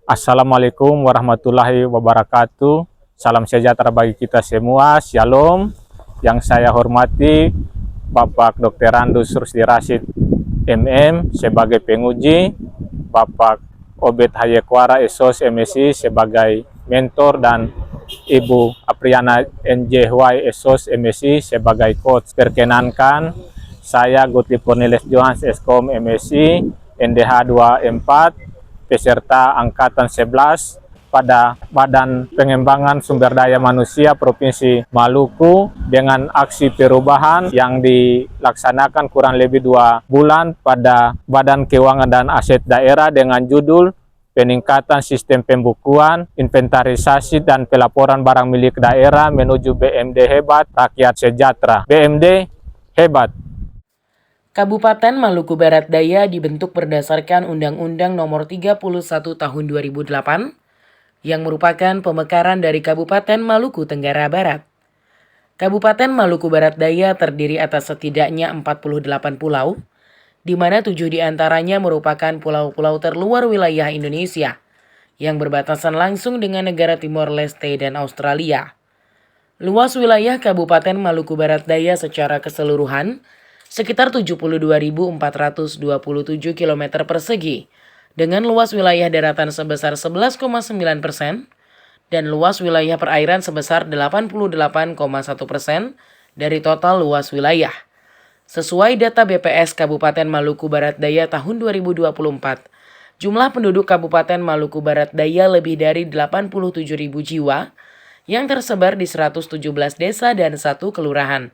Assalamualaikum warahmatullahi wabarakatuh. Salam sejahtera bagi kita semua. Shalom. Yang saya hormati Bapak Dr. Randus Rusdi Rashid MM sebagai penguji, Bapak Obed Hayekwara Esos MSI sebagai mentor, dan Ibu Apriana NJY Esos MSI sebagai coach. Perkenankan, saya Guti Cornelis Johans Eskom MSI NDH 24, peserta Angkatan 11 pada Badan Pengembangan Sumber Daya Manusia Provinsi Maluku dengan aksi perubahan yang dilaksanakan kurang lebih 2 bulan pada Badan Keuangan dan Aset Daerah dengan judul Peningkatan Sistem Pembukuan, Inventarisasi dan Pelaporan Barang Milik Daerah menuju BMD Hebat Rakyat Sejahtera. BMD Hebat. Kabupaten Maluku Barat Daya dibentuk berdasarkan Undang-Undang Nomor 31 Tahun 2008 yang merupakan pemekaran dari Kabupaten Maluku Tenggara Barat. Kabupaten Maluku Barat Daya terdiri atas setidaknya 48 pulau, di mana 7 diantaranya merupakan pulau-pulau terluar wilayah Indonesia yang berbatasan langsung dengan negara Timor Leste dan Australia. Luas wilayah Kabupaten Maluku Barat Daya secara keseluruhan sekitar 72.427 km persegi, dengan luas wilayah daratan sebesar 11,9% dan luas wilayah perairan sebesar 88,1% dari total luas wilayah. Sesuai data BPS Kabupaten Maluku Barat Daya tahun 2024, jumlah penduduk Kabupaten Maluku Barat Daya lebih dari 87.000 jiwa yang tersebar di 117 desa dan 1 kelurahan.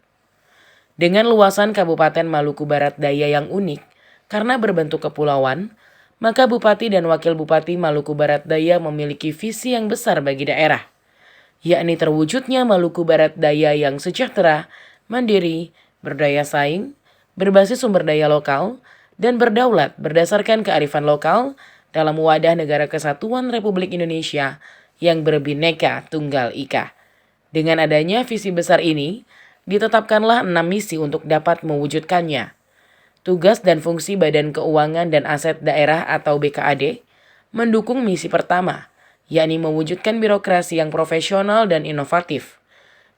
Dengan luasan Kabupaten Maluku Barat Daya yang unik karena berbentuk kepulauan, maka Bupati dan Wakil Bupati Maluku Barat Daya memiliki visi yang besar bagi daerah, yakni terwujudnya Maluku Barat Daya yang sejahtera, mandiri, berdaya saing, berbasis sumber daya lokal, dan berdaulat berdasarkan kearifan lokal dalam wadah Negara Kesatuan Republik Indonesia yang berbineka tunggal ika. Dengan adanya visi besar ini, ditetapkanlah 6 misi untuk dapat mewujudkannya. Tugas dan fungsi Badan Keuangan dan Aset Daerah atau BKAD mendukung misi pertama, yakni mewujudkan birokrasi yang profesional dan inovatif.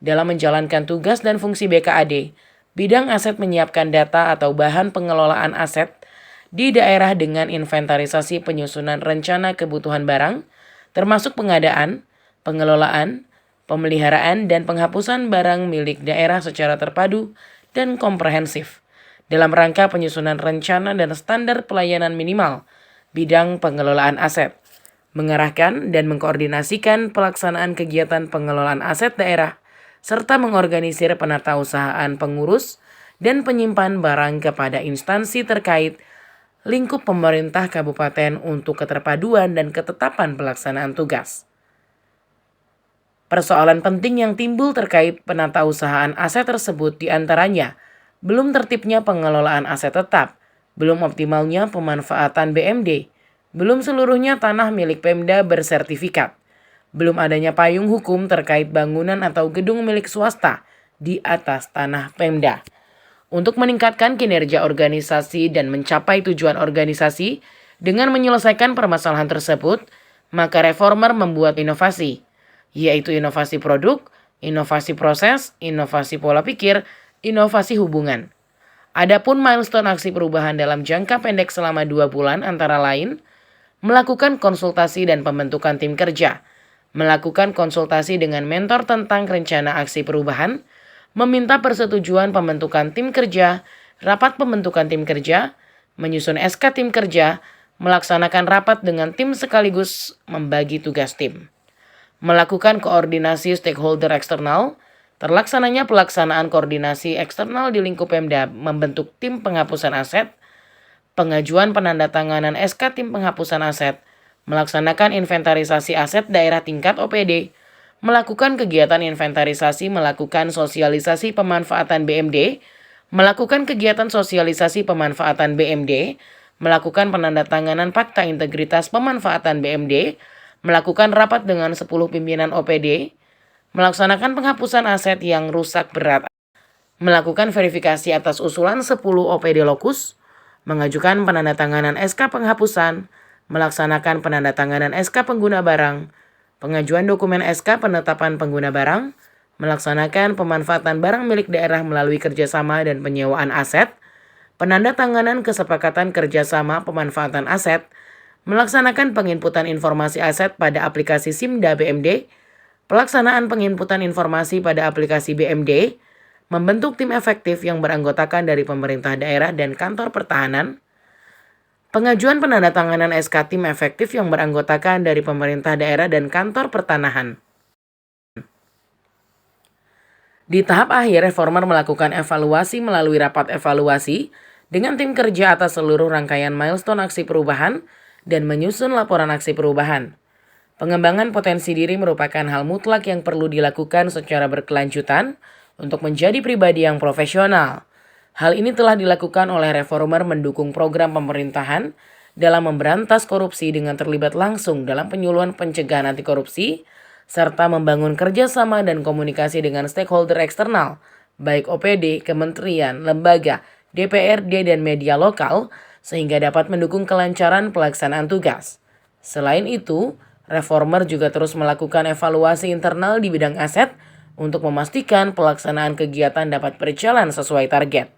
Dalam menjalankan tugas dan fungsi BKAD, bidang aset menyiapkan data atau bahan pengelolaan aset di daerah dengan inventarisasi penyusunan rencana kebutuhan barang, termasuk pengadaan, pengelolaan, pemeliharaan dan penghapusan barang milik daerah secara terpadu dan komprehensif dalam rangka penyusunan rencana dan standar pelayanan minimal bidang pengelolaan aset, mengarahkan dan mengkoordinasikan pelaksanaan kegiatan pengelolaan aset daerah, serta mengorganisir penatausahaan pengurus dan penyimpan barang kepada instansi terkait lingkup pemerintah kabupaten untuk keterpaduan dan ketetapan pelaksanaan tugas. Persoalan penting yang timbul terkait penatausahaan aset tersebut diantaranya belum tertibnya pengelolaan aset tetap, belum optimalnya pemanfaatan BMD, belum seluruhnya tanah milik Pemda bersertifikat, belum adanya payung hukum terkait bangunan atau gedung milik swasta di atas tanah Pemda. Untuk meningkatkan kinerja organisasi dan mencapai tujuan organisasi dengan menyelesaikan permasalahan tersebut, maka reformer membuat inovasi, yaitu inovasi produk, inovasi proses, inovasi pola pikir, inovasi hubungan. Adapun milestone aksi perubahan dalam jangka pendek selama 2 bulan antara lain, melakukan konsultasi dan pembentukan tim kerja, melakukan konsultasi dengan mentor tentang rencana aksi perubahan, meminta persetujuan pembentukan tim kerja, rapat pembentukan tim kerja, menyusun SK tim kerja, melaksanakan rapat dengan tim sekaligus membagi tugas tim. Melakukan koordinasi stakeholder eksternal, terlaksananya pelaksanaan koordinasi eksternal di lingkup Pemda membentuk tim penghapusan aset, pengajuan penandatanganan SK tim penghapusan aset, melaksanakan inventarisasi aset daerah tingkat OPD, melakukan kegiatan inventarisasi, melakukan sosialisasi pemanfaatan BMD, melakukan kegiatan sosialisasi pemanfaatan BMD, melakukan penandatanganan fakta integritas pemanfaatan BMD, melakukan rapat dengan 10 pimpinan OPD, melaksanakan penghapusan aset yang rusak berat, melakukan verifikasi atas usulan 10 OPD lokus, mengajukan penandatanganan SK penghapusan, melaksanakan penandatanganan SK pengguna barang, pengajuan dokumen SK penetapan pengguna barang, melaksanakan pemanfaatan barang milik daerah melalui kerjasama dan penyewaan aset, penandatanganan kesepakatan kerjasama pemanfaatan aset, melaksanakan penginputan informasi aset pada aplikasi SIMDA BMD, pelaksanaan penginputan informasi pada aplikasi BMD, membentuk tim efektif yang beranggotakan dari pemerintah daerah dan kantor pertahanan, pengajuan penandatanganan SK tim efektif yang beranggotakan dari pemerintah daerah dan kantor pertanahan. Di tahap akhir, Reformer melakukan evaluasi melalui rapat evaluasi dengan tim kerja atas seluruh rangkaian milestone aksi perubahan dan menyusun laporan aksi perubahan. Pengembangan potensi diri merupakan hal mutlak yang perlu dilakukan secara berkelanjutan untuk menjadi pribadi yang profesional. Hal ini telah dilakukan oleh Reformer mendukung program pemerintahan dalam memberantas korupsi dengan terlibat langsung dalam penyuluhan pencegahan anti korupsi, serta membangun kerjasama dan komunikasi dengan stakeholder eksternal, baik OPD, kementerian, lembaga, DPRD, dan media lokal, sehingga dapat mendukung kelancaran pelaksanaan tugas. Selain itu, Reformer juga terus melakukan evaluasi internal di bidang aset untuk memastikan pelaksanaan kegiatan dapat berjalan sesuai target.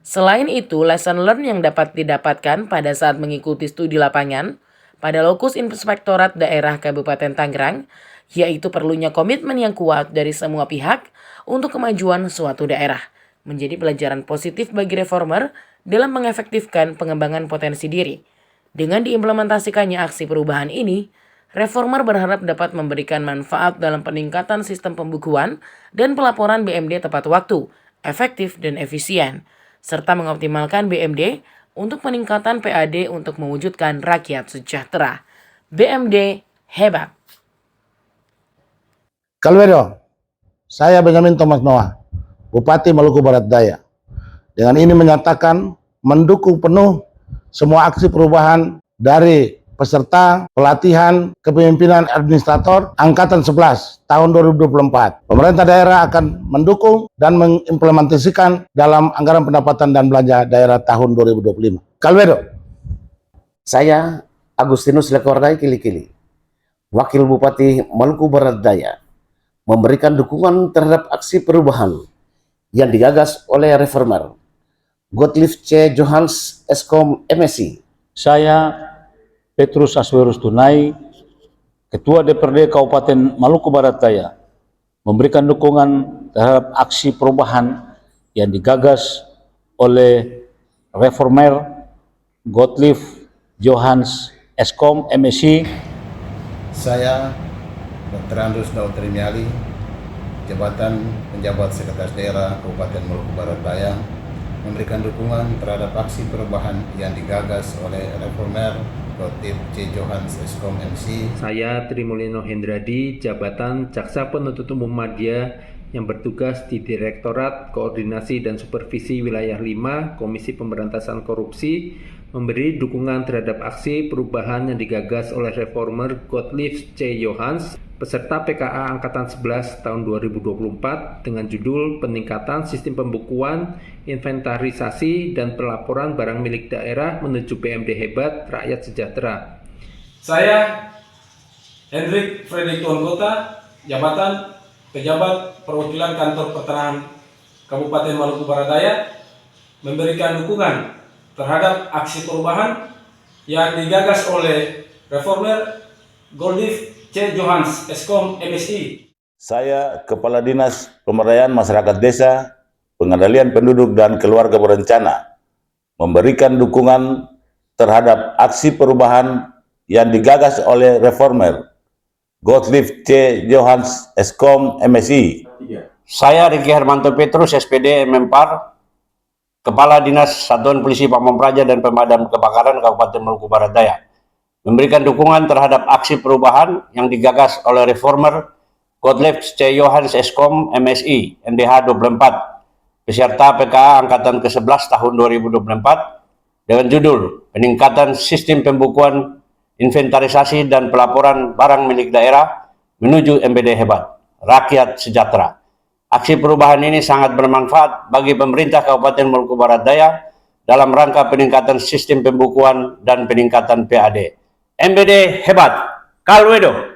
Selain itu, lesson learn yang dapat didapatkan pada saat mengikuti studi lapangan pada Lokus Inspektorat Daerah Kabupaten Tangerang, yaitu perlunya komitmen yang kuat dari semua pihak untuk kemajuan suatu daerah, menjadi pelajaran positif bagi Reformer dalam mengefektifkan pengembangan potensi diri. Dengan diimplementasikannya aksi perubahan ini, Reformer berharap dapat memberikan manfaat dalam peningkatan sistem pembukuan dan pelaporan BMD tepat waktu, efektif dan efisien, serta mengoptimalkan BMD untuk peningkatan PAD untuk mewujudkan rakyat sejahtera. BMD hebat. Kalwedo, saya Benjamin Thomas Noah, Bupati Maluku Barat Daya. Dengan ini menyatakan mendukung penuh semua aksi perubahan dari peserta pelatihan kepemimpinan administrator Angkatan 11 tahun 2024. Pemerintah daerah akan mendukung dan mengimplementasikan dalam anggaran pendapatan dan belanja daerah tahun 2025. Kalwedo. Saya Agustinus Lekordai Kili-Kili, Wakil Bupati Maluku Barat Daya, memberikan dukungan terhadap aksi perubahan yang digagas oleh Reformer Gottlieb C. Johans Eskom MSI. Saya Petrus Aswerus Tunai, Ketua DPRD Kabupaten Maluku Barat Daya, memberikan dukungan terhadap aksi perubahan yang digagas oleh Reformer Gottlieb Johans Eskom MSI. Saya Dr. Andrus Daud Trimiali, Jabatan Penjabat Sekretaris Daerah Kabupaten Maluku Barat Daya, memberikan dukungan terhadap aksi perubahan yang digagas oleh Reformer Gottlieb C. Johans Eskom MC. Saya Trimulyono Hendradi, Jabatan Jaksa Penuntut Umum Madya yang bertugas di Direktorat Koordinasi dan Supervisi Wilayah 5 Komisi Pemberantasan Korupsi, memberi dukungan terhadap aksi perubahan yang digagas oleh Reformer Gottlieb C. Johans, peserta PKA Angkatan 11 tahun 2024 dengan judul Peningkatan Sistem Pembukuan, Inventarisasi, dan Pelaporan Barang Milik Daerah menuju BMD Hebat Rakyat Sejahtera. Saya Hendrik Fredrik Tuankota, Jabatan Pejabat Perwakilan Kantor Pertanahan Kabupaten Maluku Barat Daya, memberikan dukungan terhadap aksi perubahan yang digagas oleh Reformer Gottlieb C. Johans Eskom MSI. Saya Kepala Dinas Pemberdayaan Masyarakat Desa, Pengendalian Penduduk dan Keluarga Berencana, memberikan dukungan terhadap aksi perubahan yang digagas oleh Reformer Gottlieb C. Johans Eskom MSI. Saya Riki Hermanto Petrus, SPD Mempar, Kepala Dinas Satuan Polisi Pamong Praja dan Pemadam Kebakaran Kabupaten Maluku Barat Daya, memberikan dukungan terhadap aksi perubahan yang digagas oleh Reformer Gottlieb C. Johans Eskom MSI NDH 24 peserta PKA Angkatan ke-11 tahun 2024 dengan judul Peningkatan Sistem Pembukuan, Inventarisasi, dan Pelaporan Barang Milik Daerah menuju MBD Hebat Rakyat Sejahtera. Aksi perubahan ini sangat bermanfaat bagi pemerintah Kabupaten Maluku Barat Daya dalam rangka peningkatan sistem pembukuan dan peningkatan PAD, MBD hebat, Kalwedo.